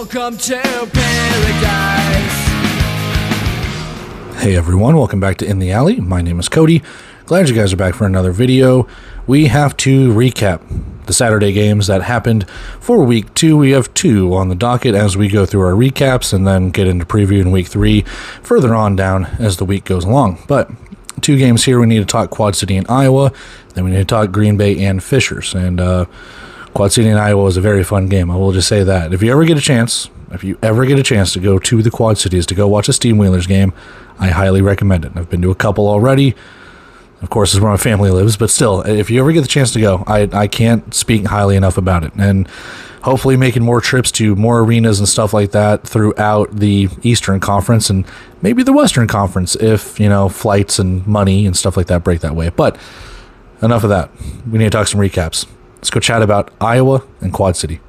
Welcome to paradise. Hey everyone, welcome back to In the Alley. My name is Cody. Glad you guys are back for another video. We have to recap the Saturday games that happened for week 2. We have 2 on the docket as we go through our recaps and then get into previewing week 3 further on down as the week goes along. But 2 games here, we need to talk Quad City and Iowa, then we need to talk Green Bay and Fishers. And Quad City and Iowa was a very fun game, I will just say that. If you ever get a chance to go to the Quad Cities to go watch a Steam Wheelers game, I highly recommend it. I've been to a couple already. Of course, this is where my family lives, but still, if you ever get the chance to go, I can't speak highly enough about it. And hopefully making more trips to more arenas and stuff like that throughout the Eastern Conference and maybe the Western Conference if, flights and money and stuff like that break that way. But enough of that. We need to talk some recaps. Let's go chat about Iowa and Quad City.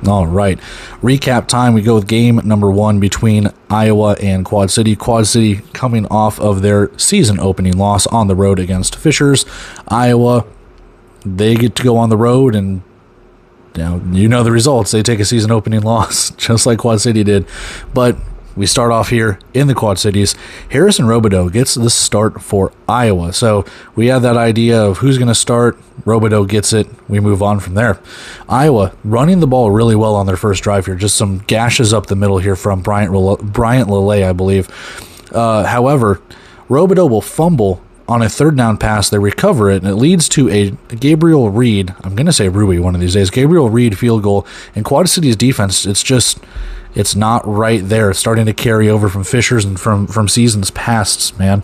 All right, recap time. We go with game number 1 between Iowa and Quad City. Quad City coming off of their season opening loss on the road against Fishers. Iowa, they get to go on the road and you know the results. They take a season opening loss just like Quad City did. But we start off here in the Quad Cities. Harrison Robideau gets the start for Iowa. So we have that idea of who's going to start. Robideau gets it. We move on from there. Iowa running the ball really well on their first drive here. Just some gashes up the middle here from Bryant Lele, I believe. However, Robideau will fumble on a third down pass. They recover it, and it leads to a Gabriel Reed, I'm going to say Ruby one of these days, Gabriel Reed field goal. And Quad City's defense, it's not right there. It's starting to carry over from Fishers and from seasons past, man.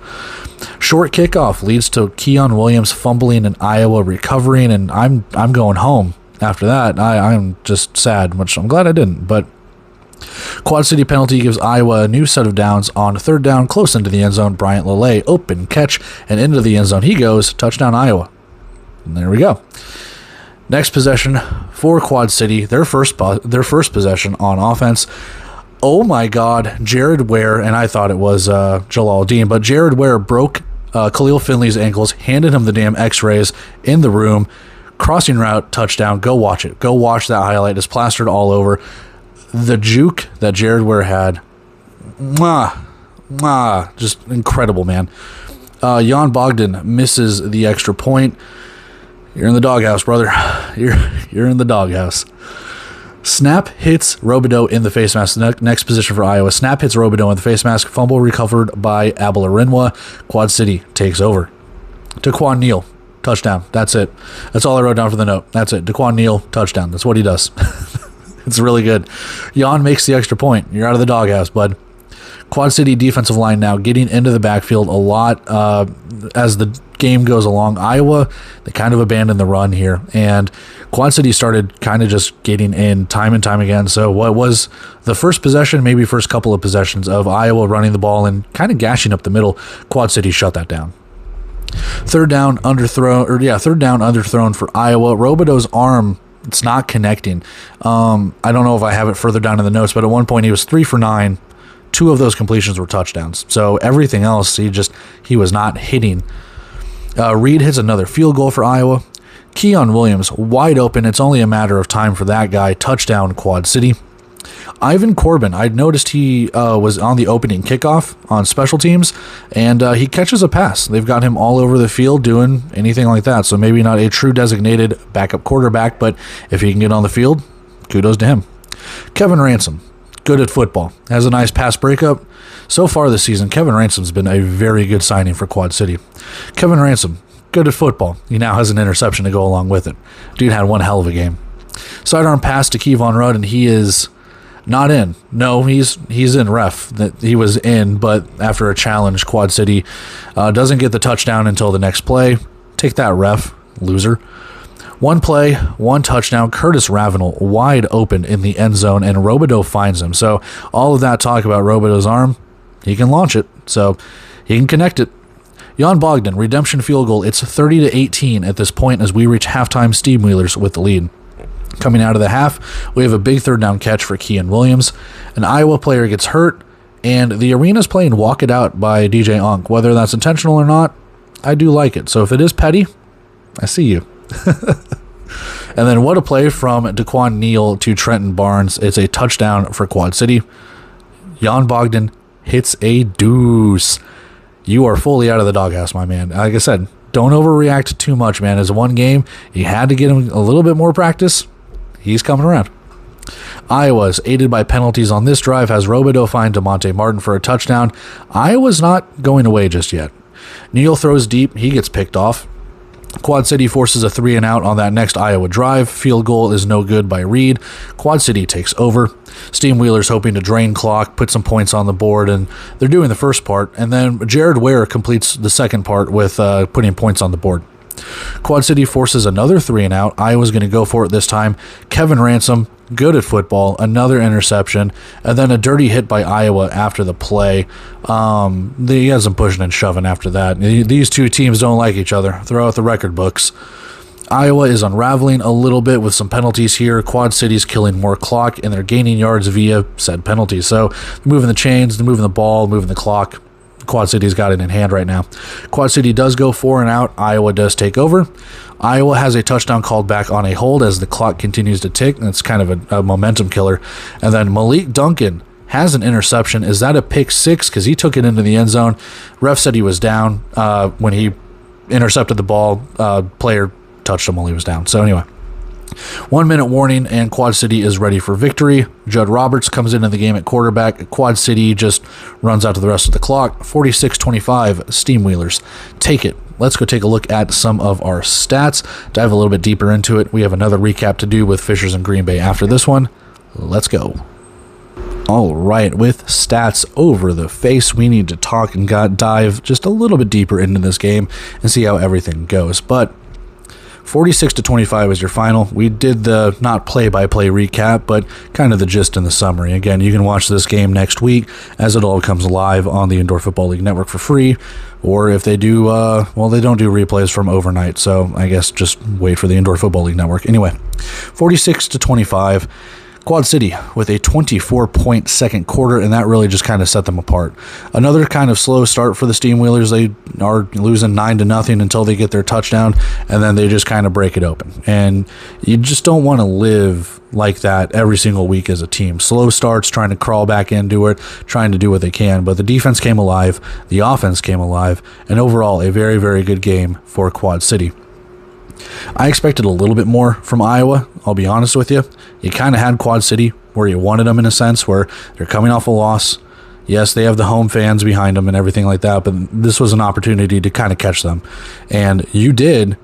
Short kickoff leads to Keon Williams fumbling and Iowa recovering, and I'm going home after that. I'm just sad, which I'm glad I didn't. But Quad City penalty gives Iowa a new set of downs on third down close into the end zone. Bryant Lele, open catch, and into the end zone he goes. Touchdown Iowa. And there we go. Next possession for Quad City, their first possession on offense. Oh my God, Jared Ware, and I thought it was Jalal Dean, but Jared Ware broke Khalil Finley's ankles, handed him the damn x-rays in the room. Crossing route, touchdown. Go watch it. Go watch that highlight. It's plastered all over. The juke that Jared Ware had, just incredible, man. Jan Bogdan misses the extra point. You're in the doghouse, brother. You're in the doghouse. Snap hits Robideau in the face mask. Next position for Iowa. Snap hits Robideau in the face mask. Fumble recovered by Abelarinwa. Quad City takes over. Daquan Neal, touchdown. That's it. That's all I wrote down for the note. That's it. Daquan Neal, touchdown. That's what he does. It's really good. Jan makes the extra point. You're out of the doghouse, bud. Quad City defensive line now getting into the backfield a lot as the game goes along. Iowa, they kind of abandoned the run here, and Quad City started kind of just getting in time and time again. So what was the first possession, maybe first couple of possessions of Iowa running the ball and kind of gashing up the middle, Quad City shut that down. Third down underthrown for Iowa. Robideau's arm, it's not connecting. I don't know if I have it further down in the notes, but at one point he was 3 for 9. 2 of those completions were touchdowns. So everything else, he was not hitting. Reed hits another field goal for Iowa. Keon Williams, wide open. It's only a matter of time for that guy. Touchdown, Quad City. Ivan Corbin, I'd noticed he was on the opening kickoff on special teams, and he catches a pass. They've got him all over the field doing anything like that. So maybe not a true designated backup quarterback, but if he can get on the field, kudos to him. Kevin Ransom, good at football, has a nice pass breakup. So far this season, Kevin Ransom's been a very good signing for Quad City. Kevin Ransom, good at football. He now has an interception to go along with it. Dude had one hell of a game. Sidearm pass to Kevon Rudd, and he is not in. No, he's in ref. That he was in, but after a challenge, Quad City doesn't get the touchdown until the next play. Take that, ref, loser. One play, one touchdown. Curtis Ravenel wide open in the end zone, and Robideau finds him. So all of that talk about Robideau's arm, he can launch it, so he can connect it. Jan Bogdan, redemption field goal. It's 30-18 at this point as we reach halftime. Steam Wheelers with the lead. Coming out of the half, we have a big third down catch for Keon Williams. An Iowa player gets hurt, and the arena's playing Walk It Out by DJ Onk. Whether that's intentional or not, I do like it. So if it is petty, I see you. And then what a play from Daquan Neal to Trenton Barnes. It's a touchdown for Quad City. Jan Bogdan hits a deuce. You are fully out of the doghouse, my man. Like I said, don't overreact too much, man. It's one game. You had to get him a little bit more practice. He's coming around. Iowa's aided by penalties on this drive has Robideau find DeMonte Martin for a touchdown. Iowa's not going away just yet. Neal throws deep. He gets picked off. Quad City forces a 3-and-out on that next Iowa drive. Field goal is no good by Reed. Quad City takes over. Steam Wheeler's hoping to drain clock, put some points on the board, and they're doing the first part. And then Jared Ware completes the second part with putting points on the board. Quad City forces another 3-and-out. Iowa's going to go for it this time. Kevin Ransom, good at football, another interception, and then a dirty hit by Iowa after the play. He has some pushing and shoving after that. These two teams don't like each other. Throw out the record books. Iowa is unraveling a little bit with some penalties here. Quad City's killing more clock, and they're gaining yards via said penalties. So they're moving the chains, they're moving the ball, moving the clock. Quad City's got it in hand right now. Quad City does go 4-and-out. Iowa does take over. Iowa has a touchdown called back on a hold as the clock continues to tick. That's kind of a momentum killer. And then Malik Duncan has an interception. Is that a pick six? Because he took it into the end zone. Ref said he was down when he intercepted the ball. Player touched him while he was down. So anyway, 1 minute warning, and Quad City is ready for victory. Judd Roberts comes into the game at quarterback. Quad City just runs out to the rest of the clock. 46-25, Steam Wheelers take it. Let's go take a look at some of our stats, dive a little bit deeper into it. We have another recap to do with Fishers and Green Bay after this one. Let's go. All right, with stats over the face, we need to talk and dive just a little bit deeper into this game and see how everything goes. But 46-25 is your final. We did the not play-by-play recap, but kind of the gist and the summary. Again, you can watch this game next week as it all comes live on the Indoor Football League Network for free. Or if they do, they don't do replays from overnight, so I guess just wait for the Indoor Football League Network. Anyway, 46-25. Quad City with a 24-point second quarter, and that really just kind of set them apart. Another kind of slow start for the Steam Wheelers. They are losing 9-0 until they get their touchdown, and then they just kind of break it open. And you just don't want to live like that every single week as a team. Slow starts, trying to crawl back into it, trying to do what they can. But the defense came alive, the offense came alive, and overall a very, very good game for Quad City. I expected a little bit more from Iowa, I'll be honest with you. You kind of had Quad City where you wanted them in a sense, where they're coming off a loss. Yes, they have the home fans behind them and everything like that, but this was an opportunity to kind of catch them. And you did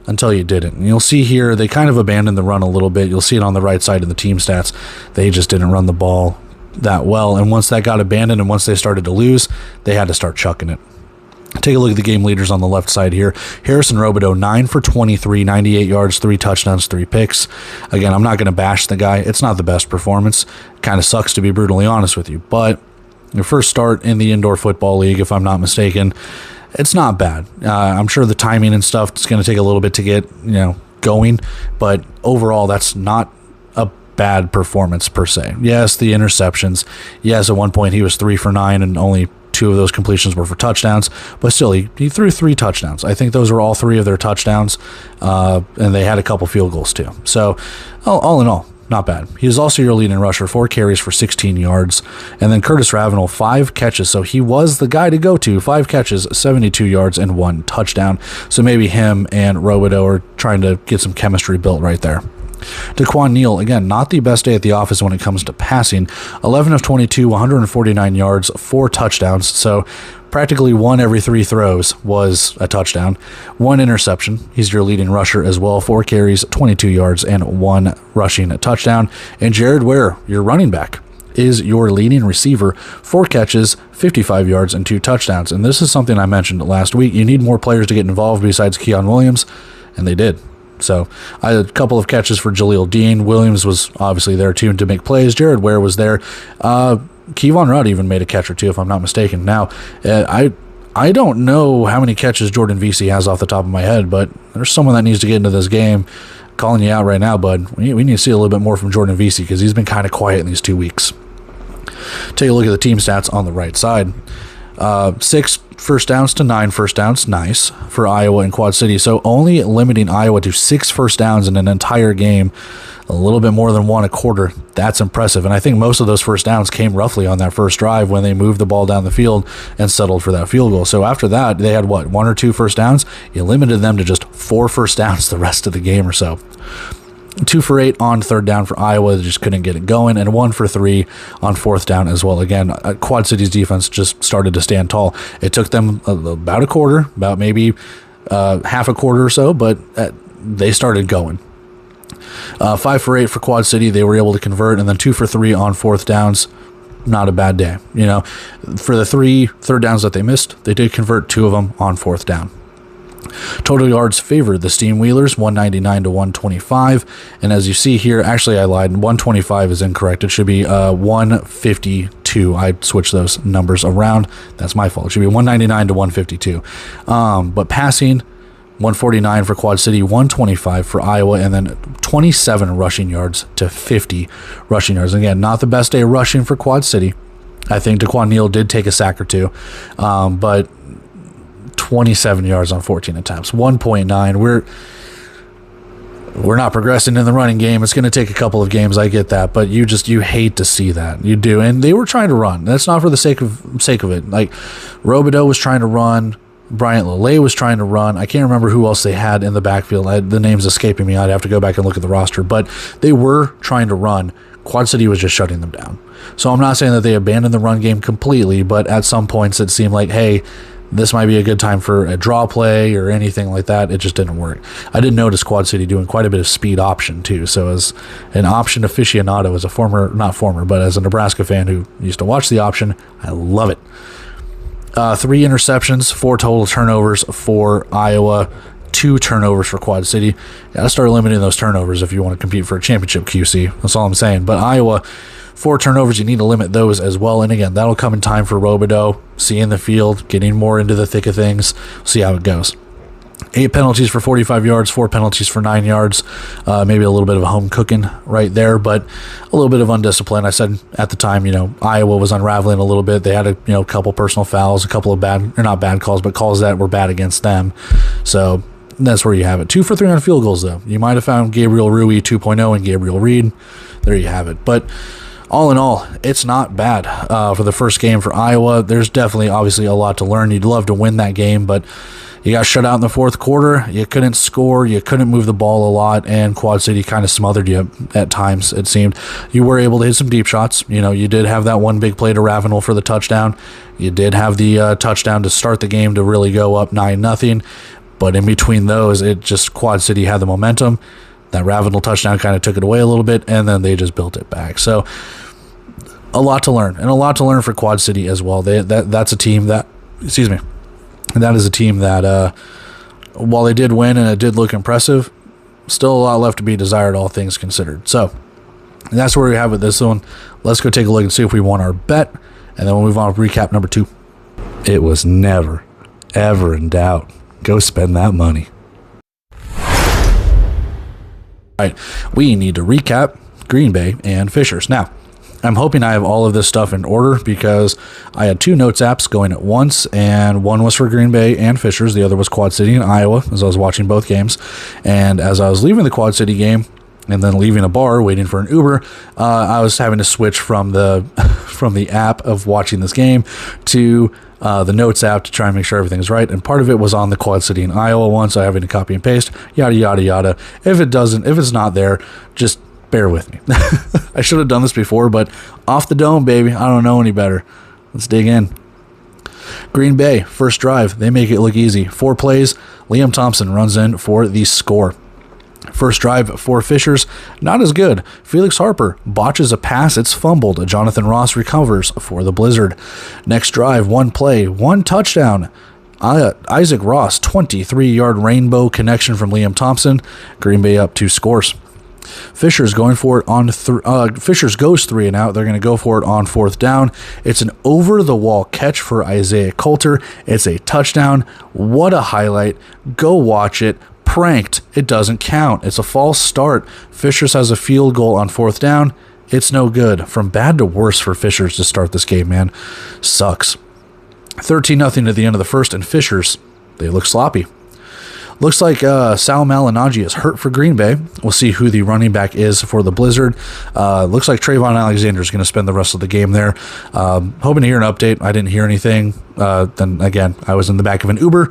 until you didn't. And you'll see here, they kind of abandoned the run a little bit. You'll see it on the right side of the team stats. They just didn't run the ball that well. And once that got abandoned and once they started to lose, they had to start chucking it. Take a look at the game leaders on the left side here. Harrison Robideau, 9 for 23, 98 yards, 3 touchdowns, 3 picks. Again, I'm not going to bash the guy. It's not the best performance. Kind of sucks, to be brutally honest with you. But your first start in the Indoor Football League, if I'm not mistaken, it's not bad. I'm sure the timing and stuff is going to take a little bit to get going. But overall, that's not a bad performance per se. Yes, the interceptions. Yes, at one point he was 3 for 9 and only 2 of those completions were for touchdowns, but still he threw 3 touchdowns. I think those were all 3 of their touchdowns, and they had a couple field goals too. So all in all, not bad. He is also your leading rusher, 4 carries for 16 yards. And then Curtis Ravenel, 5 catches, so he was the guy to go to. 5 catches, 72 yards, and 1 touchdown. So maybe him and Robideau are trying to get some chemistry built right there. Daquan Neal, again, not the best day at the office when it comes to passing. 11 of 22, 149 yards, 4 touchdowns. So practically 1 every 3 throws was a touchdown. 1 interception. He's your leading rusher as well. 4 carries, 22 yards, and 1 rushing touchdown. And Jared Ware, your running back, is your leading receiver. 4 catches, 55 yards, and 2 touchdowns. And this is something I mentioned last week. You need more players to get involved besides Keon Williams, and they did. So I had a couple of catches for Jaleel Dean. Williams was obviously there too to make plays. Jared Ware was there. Kevon Rudd even made a catch or 2, if I'm not mistaken. Now, I don't know how many catches Jordan Vesey has off the top of my head, but there's someone that needs to get into this game. Calling you out right now, bud. We need to see a little bit more from Jordan Vesey because he's been kind of quiet in these 2 weeks. Take a look at the team stats on the right side. 6 first downs to 9 first downs. Nice for Iowa and Quad City. So only limiting Iowa to 6 first downs in an entire game, a little bit more than 1 a quarter. That's impressive. And I think most of those first downs came roughly on that first drive when they moved the ball down the field and settled for that field goal. So after that, they had 1 or 2 first downs. You limited them to just 4 first downs the rest of the game or so. 2 for 8 on third down for Iowa. They just couldn't get it going. And 1 for 3 on fourth down as well. Again, Quad City's defense just started to stand tall. It took them about a quarter, about maybe half a quarter or so, but they started going. 5 for 8 for Quad City. They were able to convert. And then 2 for 3 on fourth downs. Not a bad day. You know, for the 3 third downs that they missed, they did convert 2 of them on fourth down. Total yards favored the Steam Wheelers, 199 to 125. And as you see here, actually I lied. 125 is incorrect. It should be 152. I switched those numbers around. That's my fault. It should be 199 to 152. But passing, 149 for Quad City, 125 for Iowa, and then 27 rushing yards to 50 rushing yards. Again, not the best day rushing for Quad City. I think DeQuan Neal did take a sack or two, but 27 yards on 14 attempts, 1.9. We're not progressing in the running game. It's going to take a couple of games. I get that, but you hate to see that. You do. And they were trying to run. That's not for the sake of it. Like Robideau was trying to run. Bryant Lele was trying to run. I can't remember who else they had in the backfield. The name's escaping me. I'd have to go back and look at the roster, but they were trying to run. Quad City was just shutting them down. So I'm not saying that they abandoned the run game completely, but at some points it seemed like, hey, this might be a good time for a draw play or anything like that. It just didn't work. I did notice Quad City doing quite a bit of speed option too. So as an option aficionado, as a Nebraska fan who used to watch the option, I love it. 3 interceptions, 4 total turnovers for Iowa, 2 turnovers for Quad City. You gotta start limiting those turnovers if you want to compete for a championship QC. That's all I'm saying. But Iowa, 4 turnovers, you need to limit those as well. And again, that'll come in time for Robideau, seeing the field, getting more into the thick of things. See how it goes. 8 penalties for 45 yards, 4 penalties for 9 yards. Maybe a little bit of a home cooking right there, but a little bit of undiscipline. I said at the time, Iowa was unraveling a little bit. They had a couple personal fouls, a couple of not bad calls, but calls that were bad against them. So that's where you have it. 2 for 3 on field goals, though. You might have found Gabriel Rui 2.0 and Gabriel Reed. There you have it. But all in all, it's not bad for the first game for Iowa. There's definitely, obviously, a lot to learn. You'd love to win that game, but you got shut out in the fourth quarter. You couldn't score. You couldn't move the ball a lot, and Quad City kind of smothered you at times, it seemed. You were able to hit some deep shots. You did have that one big play to Ravenel for the touchdown. You did have the touchdown to start the game to really go up 9-0. But in between those, Quad City had the momentum. That Ravenel touchdown kind of took it away a little bit, and then they just built it back. So a lot to learn, and a lot to learn for Quad City as well. That's a team that, and that is a team that, while they did win and it did look impressive, still a lot left to be desired, all things considered. So that's where we have it this one. Let's go take a look and see if we won our bet, and then we'll move on to recap number 2. It was never, ever in doubt. Go spend that money. All right, we need to recap Green Bay and Fishers. Now, I'm hoping I have all of this stuff in order because I had 2 notes apps going at once, and one was for Green Bay and Fishers. The other was Quad City and Iowa, as I was watching both games. And as I was leaving the Quad City game and then leaving a bar waiting for an Uber, I was having to switch from the app of watching this game to the notes app to try and make sure everything's right. And part of it was on the Quad City and Iowa one, so having to copy and paste, yada, yada, yada. If it's not there, just bear with me. I should have done this before, but off the dome, baby. I don't know any better. Let's dig in. Green Bay, first drive. They make it look easy. 4 plays. Liam Thompson runs in for the score. First drive for Fishers, not as good. Felix Harper botches a pass. It's fumbled. Jonathan Ross recovers for the Blizzard. Next drive, 1 play, 1 touchdown. Isaac Ross, 23-yard rainbow connection from Liam Thompson. Green Bay up 2 scores. Fishers going for it on Fishers goes 3 and out. They're going to go for it on 4th down. It's an over-the-wall catch for Isaiah Coulter. It's a touchdown. What a highlight. Go watch it. Pranked. It doesn't count. It's a false start. Fishers has a field goal on 4th down. It's no good. From bad to worse for Fishers to start this game, man. Sucks. 13-0 at the end of the first, and Fishers, they look sloppy. Looks like Sal Malignaggi is hurt for Green Bay. We'll see who the running back is for the Blizzard. Looks like Trayvon Alexander is going to spend the rest of the game there. Hoping to hear an update. I didn't hear anything. Then again, I was in the back of an Uber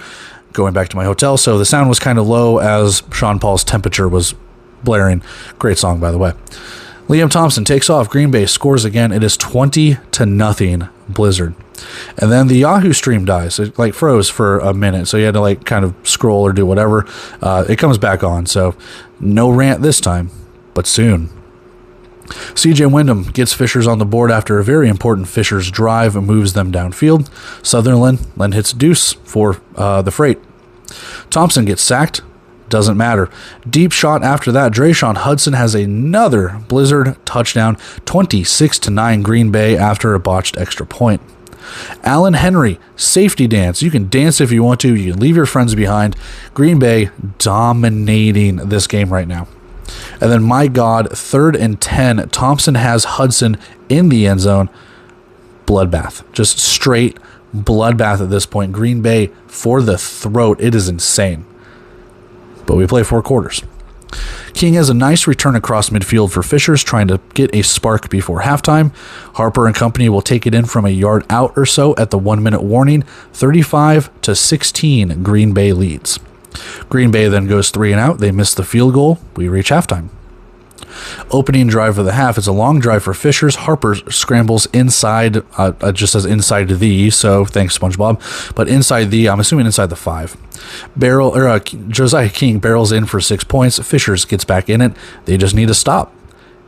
going back to my hotel, so the sound was kind of low as Sean Paul's Temperature was blaring. Great song, by the way. Liam Thompson takes off. Green Bay scores again. It is 20-0 Blizzard. And then the Yahoo stream dies. It like froze for a minute, so you had to like kind of scroll or do whatever. It comes back on, so no rant this time, but soon. CJ Wyndham gets Fishers on the board after a very important Fishers drive and moves them downfield. Sutherland then hits deuce for the freight. Thompson gets sacked. Doesn't matter. Deep shot after that. Drayshawn Hudson has another Blizzard touchdown. 26-9 Green Bay after a botched extra point. Allen Henry, safety dance. You can dance if you want to. You can leave your friends behind. Green Bay dominating this game right now. And then, my God, 3rd and 10. Thompson has Hudson in the end zone. Bloodbath. Just straight bloodbath at this point. Green Bay for the throat. It is insane. But we play 4 quarters. King has a nice return across midfield for Fishers, trying to get a spark before halftime. Harper and company will take it in from a yard out or so at the 1-minute warning. 35-16, Green Bay leads. Green Bay then goes 3 and out. They miss the field goal. We reach halftime. Opening drive of the half is a long drive for Fishers. Harper scrambles inside, it just says inside the, so thanks SpongeBob, but inside the, I'm assuming inside the 5. Josiah King barrels in for 6 points. Fishers gets back in it. They just need a stop.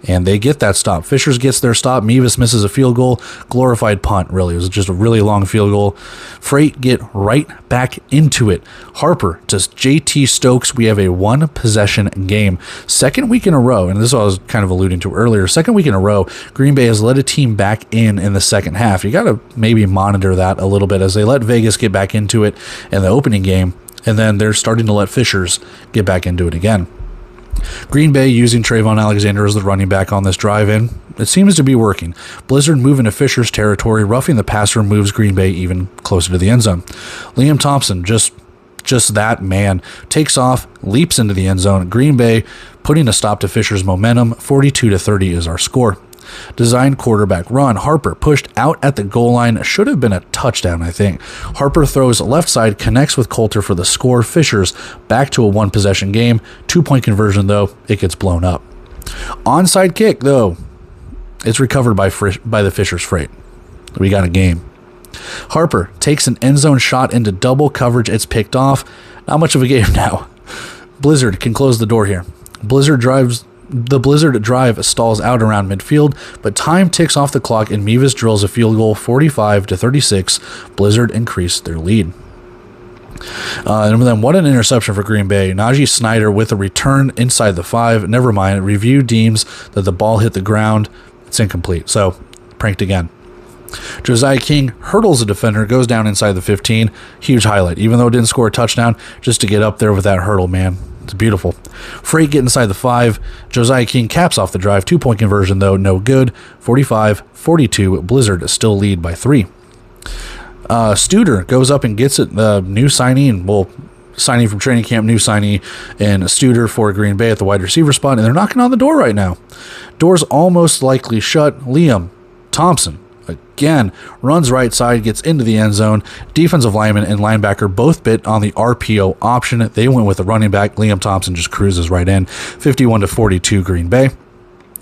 And they get that stop. Fishers gets their stop. Mevis misses a field goal. Glorified punt, really. It was just a really long field goal. Freight get right back into it. Harper to JT Stokes. We have a 1-possession game. Second week in a row, and this is what I was kind of alluding to earlier. Second week in a row, Green Bay has led a team back in the second half. You got to maybe monitor that a little bit as they let Vegas get back into it in the opening game, and then they're starting to let Fishers get back into it again. Green Bay using Trayvon Alexander as the running back on this drive-in. It seems to be working. Blizzard moving to Fishers territory. Roughing the passer moves Green Bay even closer to the end zone. Liam Thompson, just that man, takes off, leaps into the end zone. Green Bay putting a stop to Fishers' momentum. 42-30 is our score. Designed quarterback run. Harper pushed out at the goal line. Should have been a touchdown, I think. Harper throws left side, connects with Coulter for the score. Fishers back to a 1-possession game. 2-point conversion, though. It gets blown up. Onside kick, though. It's recovered by the Fishers freight. We got a game. Harper takes an end zone shot into double coverage. It's picked off. Not much of a game now. Blizzard can close the door here. The Blizzard drive stalls out around midfield, but time ticks off the clock and Mevis drills a field goal. 45-36. Blizzard increased their lead. And then what an interception for Green Bay. Najee Snyder with a return inside the 5. Never mind. Review deems that the ball hit the ground. It's incomplete. So, pranked again. Josiah King hurdles a defender, goes down inside the 15. Huge highlight. Even though it didn't score a touchdown, just to get up there with that hurdle, man. It's beautiful. Freight get inside the 5. Josiah King caps off the drive. 2-point conversion, though, no good. 45-42. Blizzard still lead by 3. Studer goes up and gets it. New signee, signing from training camp, new signee, and Studer for Green Bay at the wide receiver spot, and they're knocking on the door right now. Door's almost likely shut. Liam Thompson again runs right side, gets into the end zone. Defensive lineman and linebacker both bit on the RPO option. They went with the running back. Liam Thompson just cruises right in. 51-42 Green Bay.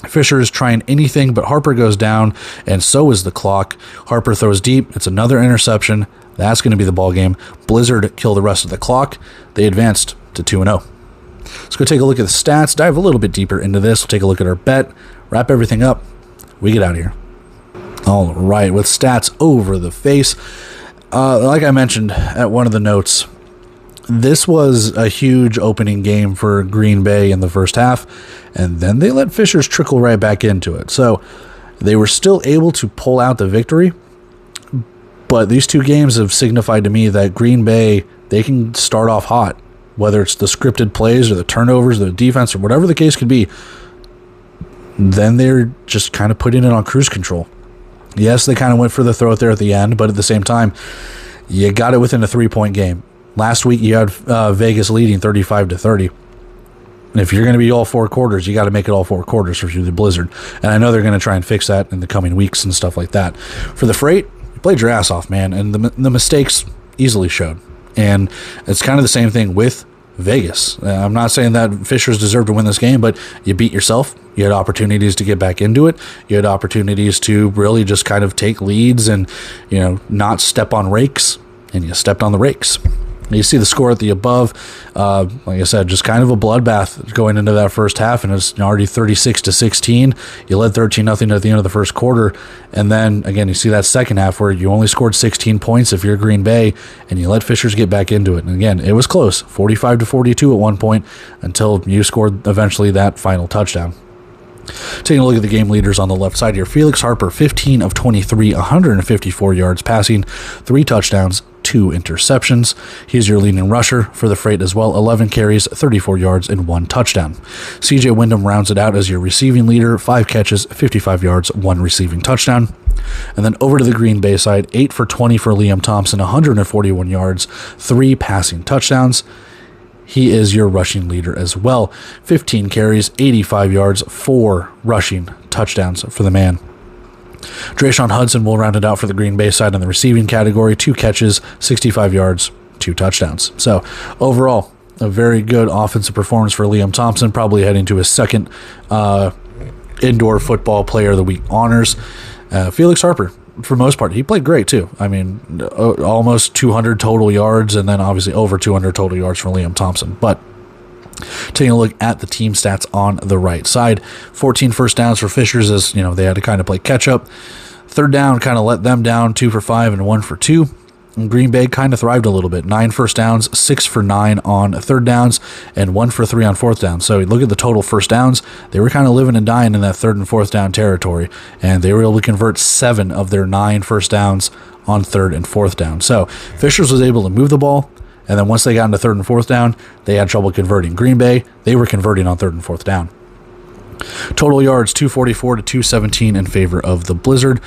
Fisher is trying anything, but Harper goes down, and so is the clock. Harper throws deep. It's another interception. That's going to be the ball game. Blizzard kill the rest of the clock. They advanced to 2-0. Let's go take a look at the stats, dive a little bit deeper into this. We'll take a look at our bet, wrap everything up. We get out of here. All right, with stats over the face. Like I mentioned at one of the notes, this was a huge opening game for Green Bay in the first half, and then they let Fishers trickle right back into it. So they were still able to pull out the victory, but these two games have signified to me that Green Bay, they can start off hot, whether it's the scripted plays or the turnovers, or the defense, or whatever the case could be. Then they're just kind of putting it on cruise control. Yes, they kind of went for the throat there at the end, but at the same time, you got it within a 3-point game. Last week, you had Vegas leading 35-30. And if you're going to be all 4 quarters, you got to make it all 4 quarters through the blizzard. And I know they're going to try and fix that in the coming weeks and stuff like that. For the Freight, you played your ass off, man, and the mistakes easily showed. And it's kind of the same thing with Vegas. I'm not saying that Fishers deserve to win this game, but you beat yourself. You had opportunities to get back into it. You had opportunities to really just kind of take leads and, not step on rakes, and you stepped on the rakes. You see the score at the above. Like I said, just kind of a bloodbath going into that first half, and it's already 36-16. You led 13-0 at the end of the first quarter, and then again you see that second half where you only scored 16 points if you're Green Bay, and you let Fishers get back into it. And again, it was close, 45-42 at one point, until you scored eventually that final touchdown. Taking a look at the game leaders on the left side here, Felix Harper, 15 of 23, 154 yards passing, 3 touchdowns, 2 interceptions. He's your leading rusher for the Freight as well, 11 carries, 34 yards, and 1 touchdown. CJ Wyndham rounds it out as your receiving leader, 5 catches, 55 yards, 1 receiving touchdown. And then over to the Green Bay side, 8 for 20 for Liam Thompson, 141 yards, 3 passing touchdowns. He is your rushing leader as well. 15 carries, 85 yards, 4 rushing touchdowns for the man. Drayshawn Hudson will round it out for the Green Bay side in the receiving category. 2 catches, 65 yards, 2 touchdowns. So overall, a very good offensive performance for Liam Thompson, probably heading to his second indoor football player of the week honors. Felix Harper, for the most part, he played great too. I mean, almost 200 total yards, and then obviously over 200 total yards for Liam Thompson. But taking a look at the team stats on the right side, 14 first downs for Fishers, as they had to kind of play catch up. Third down kind of let them down, 2 for 5 and 1 for 2. And Green Bay kind of thrived a little bit. 9 first downs, 6 for 9 on third downs, and 1 for 3 on fourth down. So you look at the total first downs, they were kind of living and dying in that third and fourth down territory, and they were able to convert 7 of their 9 first downs on third and fourth down. So Fishers was able to move the ball, and then once they got into third and fourth down, they had trouble converting. Green Bay, they were converting on third and fourth down. Total yards, 244 to 217 in favor of the Blizzard.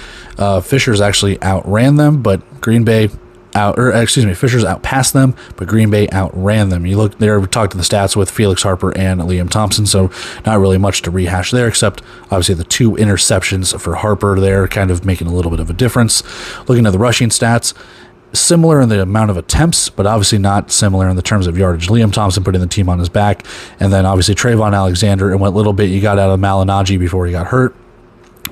Fishers actually outran them, but Fishers outpassed them, but Green Bay outran them. You look there, we talked to the stats with Felix Harper and Liam Thompson, so not really much to rehash there, except obviously the 2 interceptions for Harper there, kind of making a little bit of a difference. Looking at the rushing stats, similar in the amount of attempts, but obviously not similar in the terms of yardage. Liam Thompson putting the team on his back, and then obviously Trayvon Alexander and what little bit you got out of Malignaggi before he got hurt.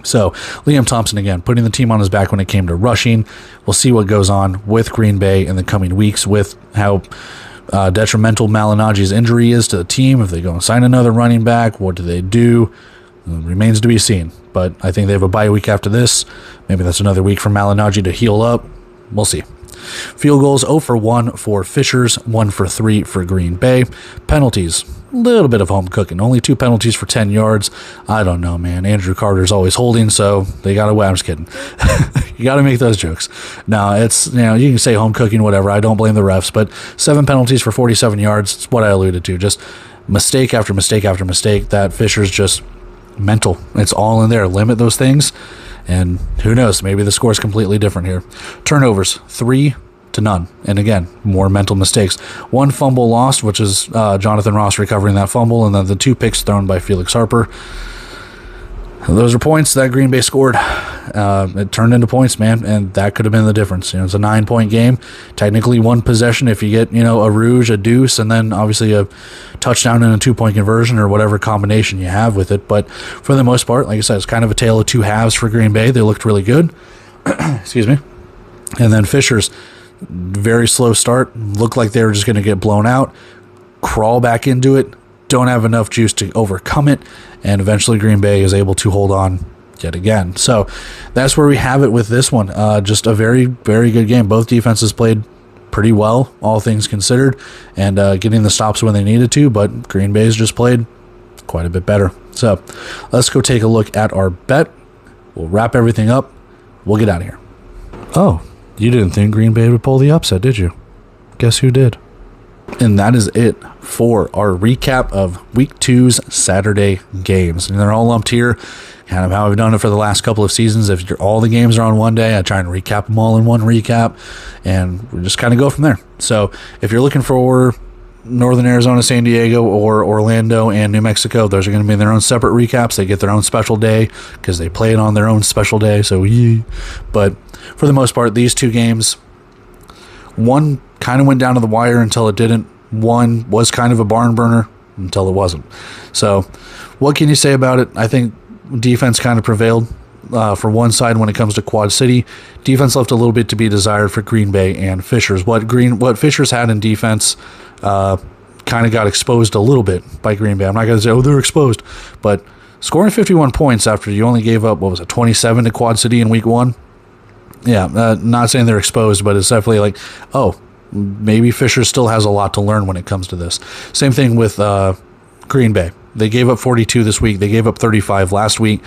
So Liam Thompson, again, putting the team on his back when it came to rushing. We'll see what goes on with Green Bay in the coming weeks with how detrimental Malignaggi's injury is to the team. If they go and sign another running back, what do they do? It remains to be seen. But I think they have a bye week after this. Maybe that's another week for Malignaggi to heal up. We'll see. Field goals, 0 for 1 for Fishers, 1 for 3 for Green Bay. Penalties, a little bit of home cooking. Only 2 penalties for 10 yards. I don't know, man. Andrew Carter's always holding, so they got away. I'm just kidding. You got to make those jokes. No, it's, you can say home cooking, whatever. I don't blame the refs, but 7 penalties for 47 yards. It's what I alluded to. Just mistake after mistake after mistake. That Fishers just mental. It's all in there. Limit those things. And who knows, maybe the score is completely different here. Turnovers, 3 to none. And again, more mental mistakes. 1 fumble lost, which is Jonathan Ross recovering that fumble, and then the 2 picks thrown by Felix Harper. Those are points that Green Bay scored. It turned into points, man, and that could have been the difference. It's a 9-point game. Technically 1 possession if you get, a rouge, a deuce, and then obviously a touchdown and a 2-point conversion or whatever combination you have with it. But for the most part, like I said, it's kind of a tale of 2 halves for Green Bay. They looked really good. Excuse me. And then Fishers, very slow start. Looked like they were just going to get blown out. Crawl back into it. Don't have enough juice to overcome it, and eventually Green Bay is able to hold on yet again. So that's where we have it with this one. Just a very, very good game. Both defenses played pretty well, all things considered, and getting the stops when they needed to, but Green Bay's just played quite a bit better. So let's go take a look at our bet. We'll wrap everything up. We'll get out of here. Oh, you didn't think Green Bay would pull the upset, did you? Guess who did? And that is it for our recap of Week 2's Saturday games. And they're all lumped here, kind of how I've done it for the last couple of seasons. If all the games are on one day, I try and recap them all in one recap, and we just kind of go from there. So if you're looking for Northern Arizona, San Diego, or Orlando and New Mexico, those are going to be their own separate recaps. They get their own special day because they play it on their own special day. So, but for the most part, these two games, one kind of went down to the wire until it didn't. One was kind of a barn burner until it wasn't. So what can you say about it? I think defense kind of prevailed for one side when it comes to Quad City. Defense left a little bit to be desired for Green Bay and Fishers. What Fishers had in defense kind of got exposed a little bit by Green Bay. I'm not going to say, they're exposed, but scoring 51 points after you only gave up, 27 to Quad City in Week 1? Yeah, not saying they're exposed, but it's definitely like, maybe Fisher still has a lot to learn when it comes to this. Same thing with Green Bay. They gave up 42 this week. They gave up 35 last week.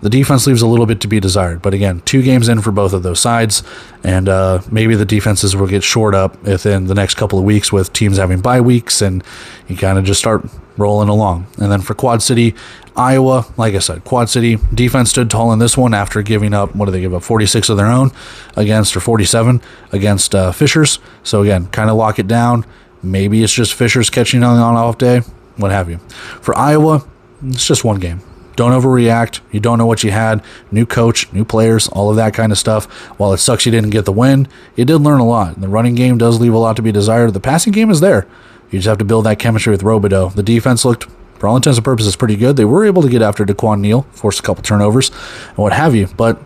The defense leaves a little bit to be desired. But again, 2 games in for both of those sides, and maybe the defenses will get shored up within the next couple of weeks with teams having bye weeks, and you kind of just start rolling along. And then for Quad City, Iowa, like I said, Quad City defense stood tall in this one after giving up, 46 of their own against, or 47 against Fishers. So again, kind of lock it down. Maybe it's just Fishers catching on an off day, what have you. For Iowa, it's just one game. Don't overreact. You don't know what you had. New coach, new players, all of that kind of stuff. While it sucks you didn't get the win, you did learn a lot. The running game does leave a lot to be desired. The passing game is there. You just have to build that chemistry with Robideau. The defense looked, for all intents and purposes, pretty good. They were able to get after DeQuan Neal, force a couple turnovers, and what have you. But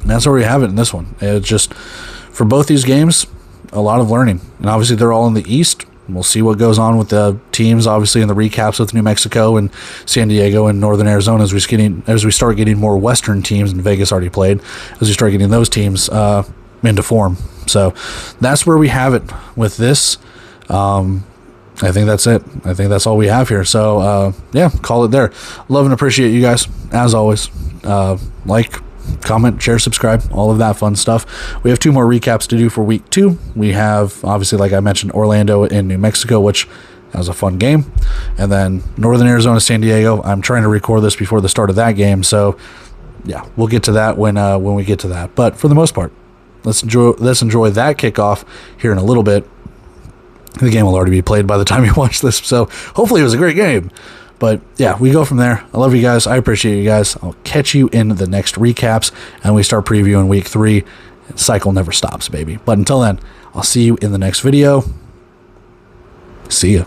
that's where we have it in this one. It's just, for both these games, a lot of learning. And obviously they're all in the East. We'll see what goes on with the teams, obviously, in the recaps with New Mexico and San Diego and Northern Arizona as we start getting more Western teams, and Vegas already played, as we start getting those teams into form. So that's where we have it with this. I think that's it. I think that's all we have here. So, call it there. Love and appreciate you guys, as always. Like, comment, share, subscribe, all of that fun stuff. We have 2 more recaps to do for Week 2. We have, obviously, like I mentioned, Orlando and New Mexico, which was a fun game. And then Northern Arizona, San Diego. I'm trying to record this before the start of that game. So, yeah, we'll get to that when we get to that. But for the most part, let's enjoy that kickoff here in a little bit. The game will already be played by the time you watch this, so hopefully it was a great game. But yeah, we go from there. I love you guys. I appreciate you guys. I'll catch you in the next recaps, and we start previewing Week 3. Cycle never stops, baby. But until then, I'll see you in the next video. See ya.